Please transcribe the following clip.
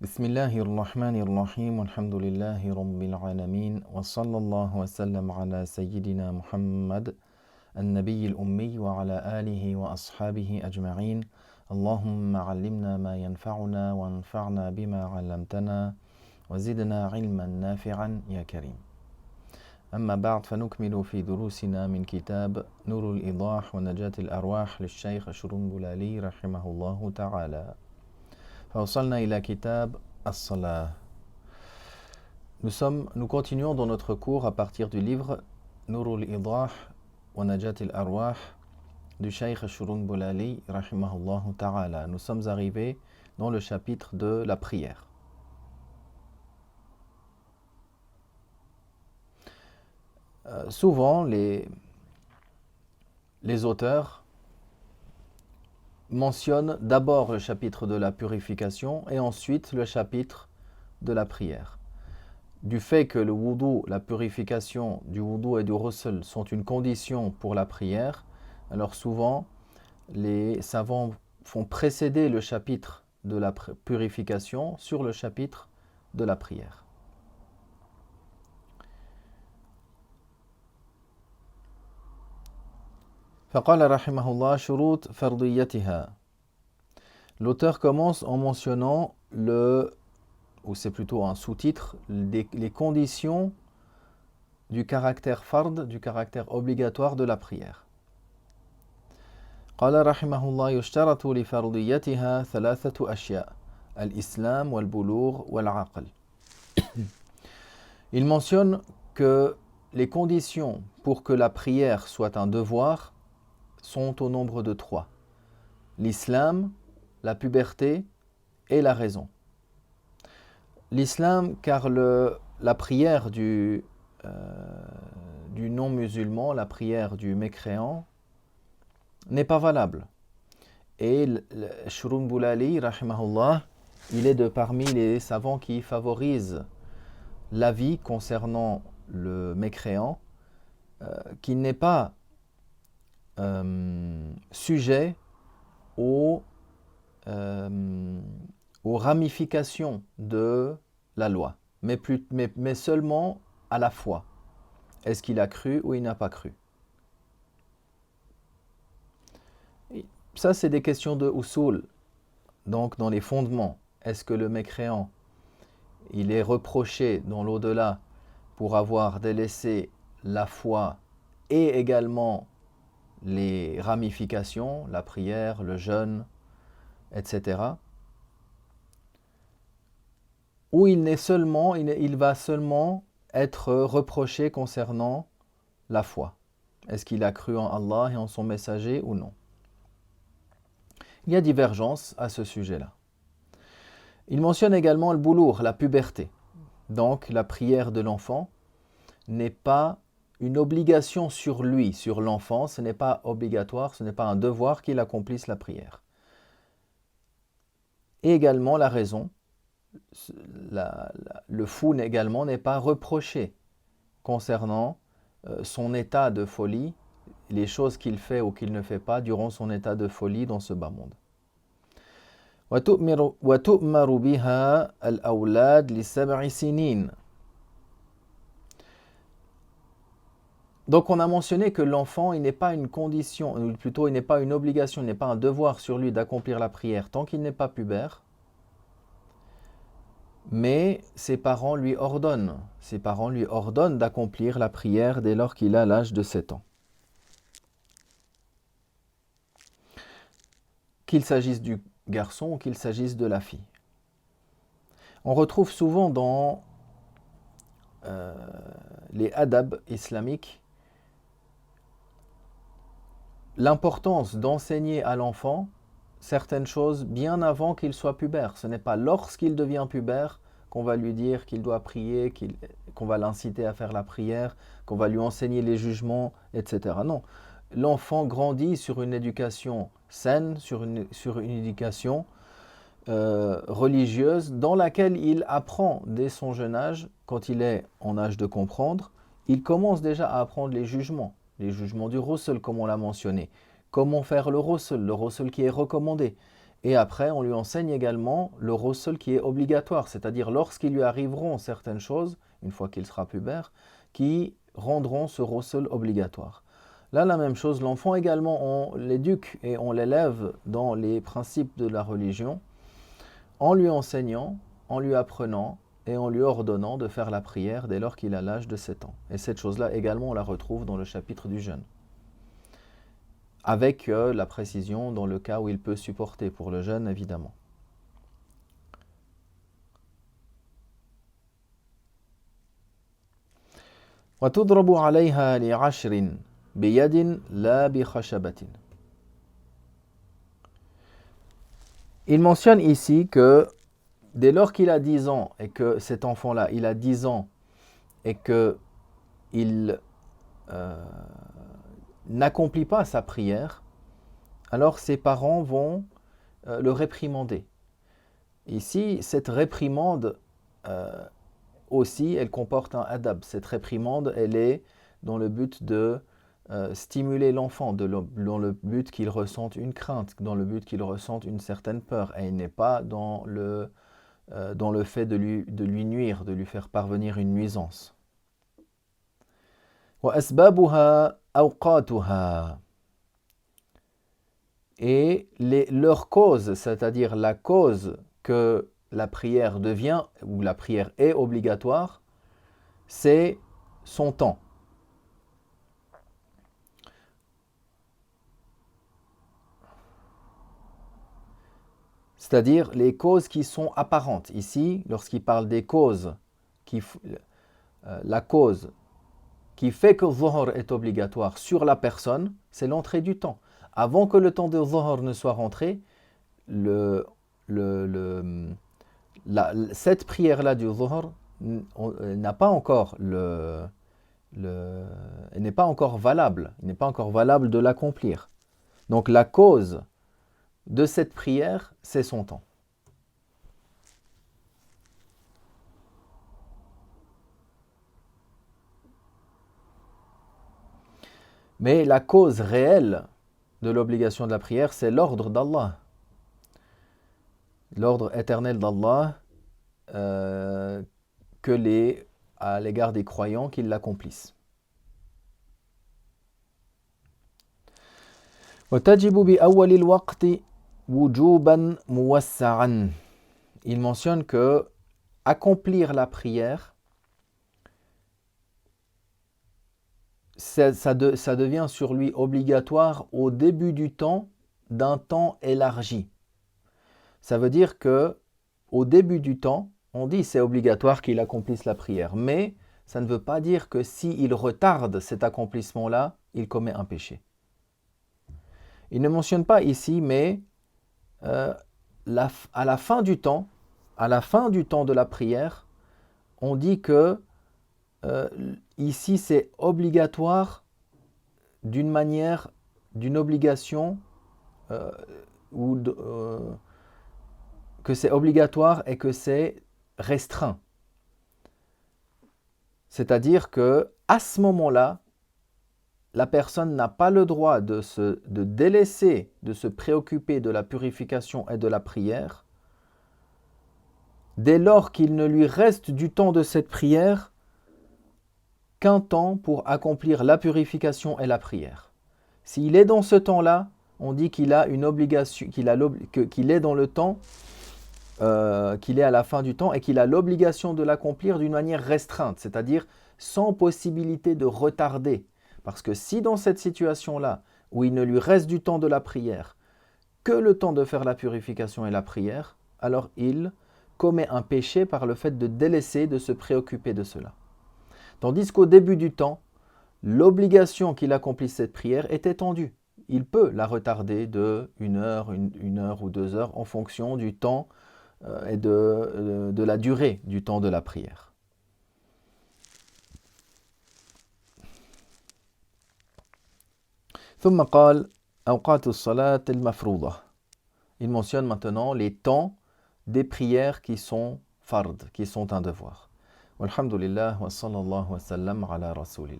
بسم الله الرحمن الرحيم والحمد لله رب العالمين وصلى الله وسلم على سيدنا محمد النبي الأمي وعلى آله وأصحابه أجمعين اللهم علمنا ما ينفعنا وانفعنا بما علمتنا وزدنا علما نافعا يا كريم. أما بعد فنكمل في دروسنا من كتاب نور الإيضاح ونجاة الأرواح للشيخ الشرنبلالي رحمه الله تعالى. فوصلنا إلى كتاب الصلاة. Nous continuons dans notre cours à partir du livre Nurul Idah wa Najat al-Arwah du Cheikh Shurunbulali rahimahullah ta'ala. Nous sommes arrivés dans le chapitre de la prière. Souvent les auteurs mentionne d'abord le chapitre de la purification et ensuite le chapitre de la prière. Du fait que le wudu, la purification du wudu et du ghusl sont une condition pour la prière, alors souvent les savants font précéder le chapitre de la purification sur le chapitre de la prière. فقال رحمه الله شروط فرضيتها. L'auteur commence en mentionnant ou c'est plutôt un sous-titre, les conditions du caractère fard, du caractère obligatoire de la prière. قال رحمه الله يشترط لفرضيتها ثلاثة أشياء الإسلام والبلوغ والعقل. Il mentionne que les conditions pour que la prière soit un devoir sont au nombre de 3. L'islam, la puberté et la raison. L'islam, car la prière du non-musulman, la prière du mécréant, n'est pas valable. Et Shurunbulali, rahimahullah, il est de parmi les savants qui favorisent l'avis concernant le mécréant, qui n'est pas sujet aux ramifications de la loi, mais seulement à la foi. Est-ce qu'il a cru ou il n'a pas cru? Et ça, c'est des questions de usul, donc dans les fondements. Est-ce que le mécréant, il est reproché dans l'au-delà pour avoir délaissé la foi et également les ramifications, la prière, le jeûne, etc. Ou il va seulement être reproché concernant la foi. Est-ce qu'il a cru en Allah et en son messager ou non? Il y a divergence à ce sujet-là. Il mentionne également le boulour, la puberté. Donc la prière de l'enfant n'est pas une obligation sur lui, sur l'enfant, ce n'est pas obligatoire, ce n'est pas un devoir qu'il accomplisse la prière. Et également la raison, le fou également n'est pas reproché concernant son état de folie, les choses qu'il fait ou qu'il ne fait pas durant son état de folie dans ce bas monde. وَتُؤْمَرُ بِهَا الْأَوْلَادِ لِسَبْعِ سِنِينَ. Donc on a mentionné que l'enfant, il n'est pas une condition, ou plutôt il n'est pas une obligation, il n'est pas un devoir sur lui d'accomplir la prière tant qu'il n'est pas pubère, mais ses parents lui ordonnent d'accomplir la prière dès lors qu'il a l'âge de 7 ans. Qu'il s'agisse du garçon ou qu'il s'agisse de la fille. On retrouve souvent dans les adab islamiques l'importance d'enseigner à l'enfant certaines choses bien avant qu'il soit pubère. Ce n'est pas lorsqu'il devient pubère qu'on va lui dire qu'il doit prier, qu'on va l'inciter à faire la prière, qu'on va lui enseigner les jugements, etc. Non, l'enfant grandit sur une éducation saine, sur une éducation religieuse dans laquelle il apprend dès son jeune âge, quand il est en âge de comprendre, il commence déjà à apprendre les jugements du ghusl comme on l'a mentionné. Comment faire le ghusl qui est recommandé. Et après, on lui enseigne également le ghusl qui est obligatoire, c'est-à-dire lorsqu'il lui arriveront certaines choses, une fois qu'il sera pubère, qui rendront ce ghusl obligatoire. Là, la même chose, l'enfant également, on l'éduque et on l'élève dans les principes de la religion, en lui enseignant, en lui apprenant et en lui ordonnant de faire la prière dès lors qu'il a l'âge de 7 ans. Et cette chose-là également, on la retrouve dans le chapitre du jeûne. Avec la précision dans le cas où il peut supporter pour le jeûne, évidemment. وَتُضْرَبُ عَلَيْهَا لِعَشْرٍ بِيَدٍ لَا بِخَشَبَةٍ. Il mentionne ici que dès lors qu'il a 10 ans et que cet enfant-là, il a 10 ans et qu'il n'accomplit pas sa prière, alors ses parents vont le réprimander. Ici, cette réprimande aussi, elle comporte un adab. Cette réprimande, elle est dans le but de stimuler l'enfant, dans le but qu'il ressente une crainte, dans le but qu'il ressente une certaine peur. Et il n'est pas dans le fait de lui nuire, de lui faire parvenir une nuisance. وَأَسْبَابُهَا أَوْقَاتُهَا. Et leur cause, c'est-à-dire la cause que la prière devient, ou la prière est obligatoire, c'est son temps. C'est-à-dire les causes qui sont apparentes. Ici, lorsqu'il parle des causes, la cause qui fait que Dhuhr est obligatoire sur la personne, c'est l'entrée du temps. Avant que le temps de Dhuhr ne soit rentré, cette prière-là du Dhuhr n'a pas encore elle n'est pas encore valable. Il n'est pas encore valable de l'accomplir. Donc la cause de cette prière, c'est son temps. Mais la cause réelle de l'obligation de la prière, c'est l'ordre d'Allah. L'ordre éternel d'Allah à l'égard des croyants qu'ils l'accomplissent. وَتَجِبُ بِأَوَّلِ الْوَقْتِ وُجُوبًا مُوَسَّعًا. Il mentionne que accomplir la prière, ça devient sur lui obligatoire au début du temps d'un temps élargi. Ça veut dire que au début du temps, on dit c'est obligatoire qu'il accomplisse la prière, mais ça ne veut pas dire que s'il retarde cet accomplissement-là, il commet un péché. Il ne mentionne pas ici, mais à la fin du temps de la prière, on dit que ici c'est obligatoire d'une obligation que c'est obligatoire et que c'est restreint. C'est-à-dire que à ce moment-là, la personne n'a pas le droit de délaisser, de se préoccuper de la purification et de la prière, dès lors qu'il ne lui reste du temps de cette prière qu'un temps pour accomplir la purification et la prière. S'il est dans ce temps-là, on dit qu'il a une obligation, qu'il est dans le temps, qu'il est à la fin du temps et qu'il a l'obligation de l'accomplir d'une manière restreinte, c'est-à-dire sans possibilité de retarder. Parce que si dans cette situation-là, où il ne lui reste du temps de la prière que le temps de faire la purification et la prière, alors il commet un péché par le fait de délaisser, de se préoccuper de cela. Tandis qu'au début du temps, l'obligation qu'il accomplisse cette prière est étendue. Il peut la retarder de 1 heure, 1 heure ou 2 heures en fonction du temps et de la durée du temps de la prière. ثم قال أوقات الصلاة المفروضة. Il mentionne maintenant les temps des prières qui sont fard, qui sont un devoir. Walhamdulillah wa sallallahu wa sallam ala rasulillah.